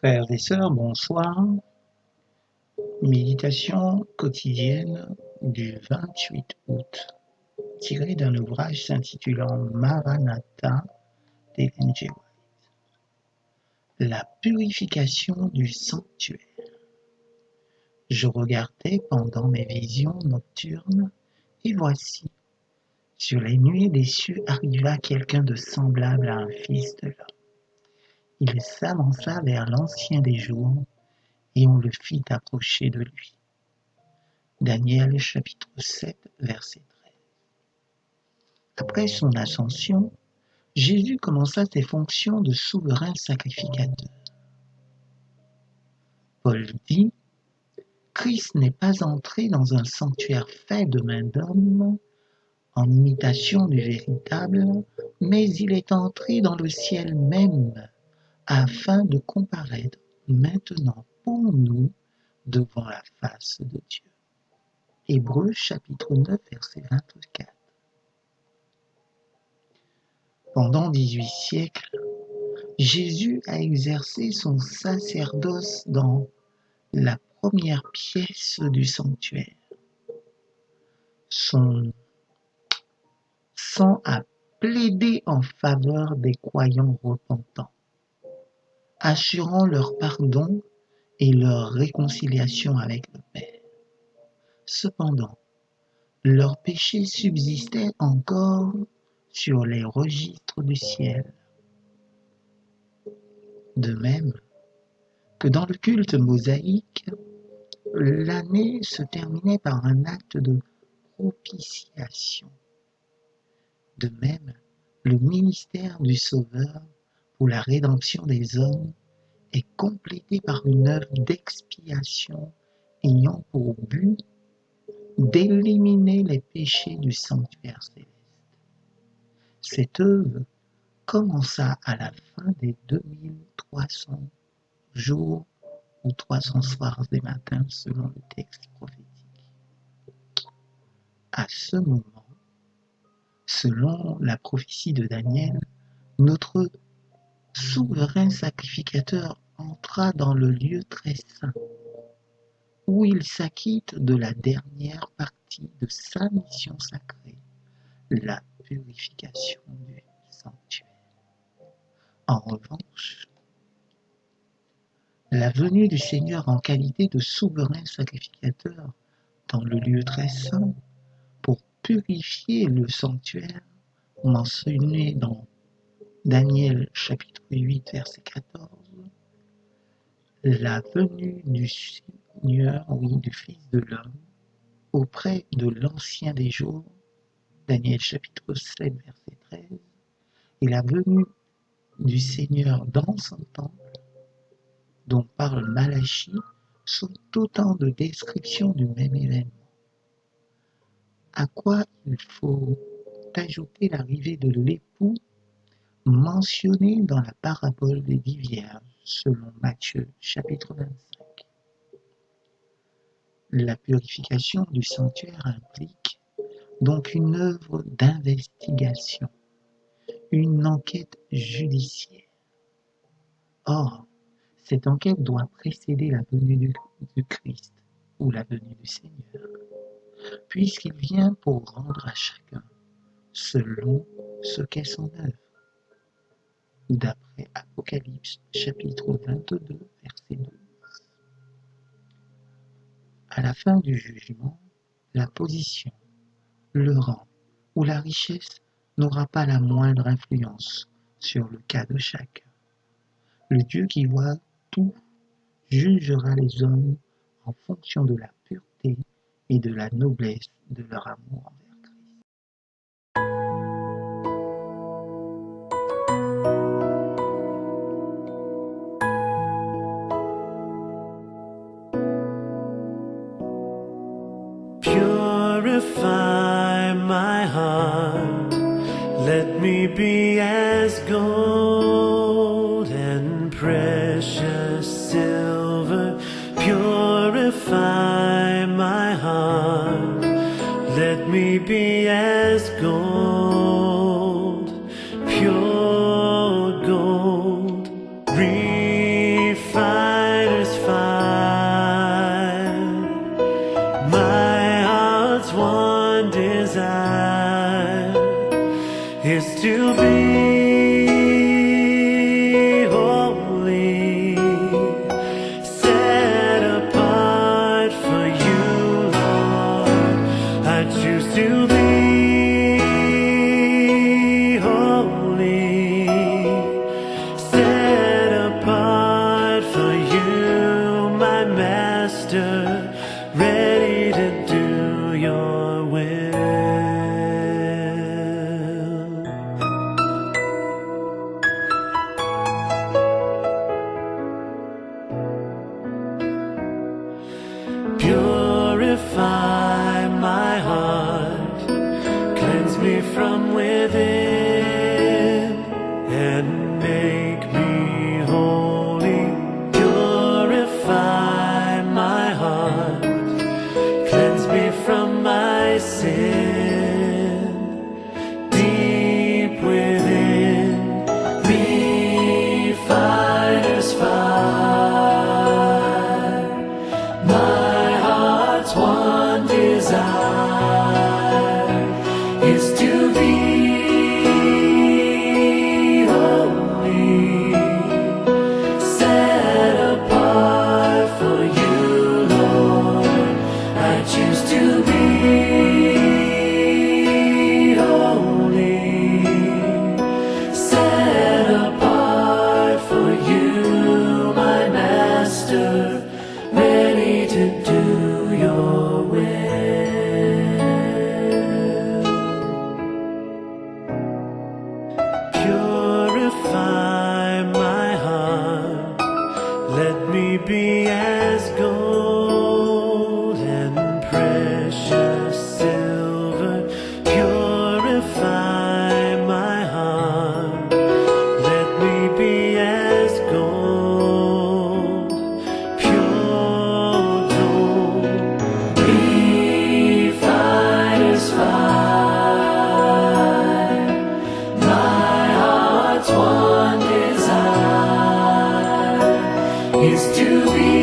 Frères et sœurs, bonsoir. Méditation quotidienne du 28 août, tirée d'un ouvrage s'intitulant Maranatha d'Ellen G. White. La purification du sanctuaire. Je regardais pendant mes visions nocturnes, et voici, sur les nuées des cieux arriva quelqu'un de semblable à un fils de l'homme. Il s'avança vers l'ancien des jours, et on le fit approcher de lui. Daniel chapitre 7, verset 13. Après son ascension, Jésus commença ses fonctions de souverain sacrificateur. Paul dit, Christ n'est pas entré dans un sanctuaire fait de main d'homme, en imitation du véritable, mais il est entré dans le ciel même, afin de comparaître maintenant pour nous devant la face de Dieu. Hébreux chapitre 9, verset 24. Pendant 18 siècles, Jésus a exercé son sacerdoce dans la première pièce du sanctuaire. Son sang a plaidé en faveur des croyants repentants, assurant leur pardon et leur réconciliation avec le Père. Cependant, leurs péchés subsistaient encore sur les registres du ciel. De même que dans le culte mosaïque, l'année se terminait par un acte de propitiation. De même, le ministère du Sauveur pour la rédemption des hommes est complété par une œuvre d'expiation ayant pour but d'éliminer les péchés du sanctuaire céleste. Cette œuvre commença à la fin des 2300 jours ou 300 soirs et matins selon le texte prophétique. À ce moment, selon la prophétie de Daniel, notre souverain sacrificateur entra dans le lieu très saint, où il s'acquitte de la dernière partie de sa mission sacrée, la purification du sanctuaire. En revanche, la venue du Seigneur en qualité de souverain sacrificateur dans le lieu très saint pour purifier le sanctuaire mentionné dans Daniel chapitre 8 verset 14, la venue du Seigneur, oui, du Fils de l'homme, auprès de l'Ancien des jours, Daniel chapitre 7 verset 13, et la venue du Seigneur dans son temple, dont parle Malachie, sont autant de descriptions du même événement. À quoi il faut ajouter l'arrivée de l'époux mentionné dans la parabole des 10 vierges, selon Matthieu chapitre 25. La purification du sanctuaire implique donc une œuvre d'investigation, une enquête judiciaire. Or, cette enquête doit précéder la venue du Christ ou la venue du Seigneur, puisqu'il vient pour rendre à chacun selon ce qu'est son œuvre. D'après Apocalypse chapitre 22, verset 12. À la fin du jugement, la position, le rang ou la richesse n'aura pas la moindre influence sur le cas de chacun. Le Dieu qui voit tout jugera les hommes en fonction de la pureté et de la noblesse de leur amour envers Christ. Purify my heart, let me be as gold and precious silver. Purify my heart, let me be as gold, pure gold. Refine ready to do your will. Purify my heart, cleanse me from within, and make me holy. Purify my heart, cleanse me from my sin. Deep within me, fire's fire. My heart's one desire is to be holy, set apart for you, Lord. I choose to be holy, set apart for you, my Master, ready to do your will. Purify my heart, let me be as gold and precious silver. Purify my heart, let me be as gold, pure gold, refiner's fire. My heart's one desire is to be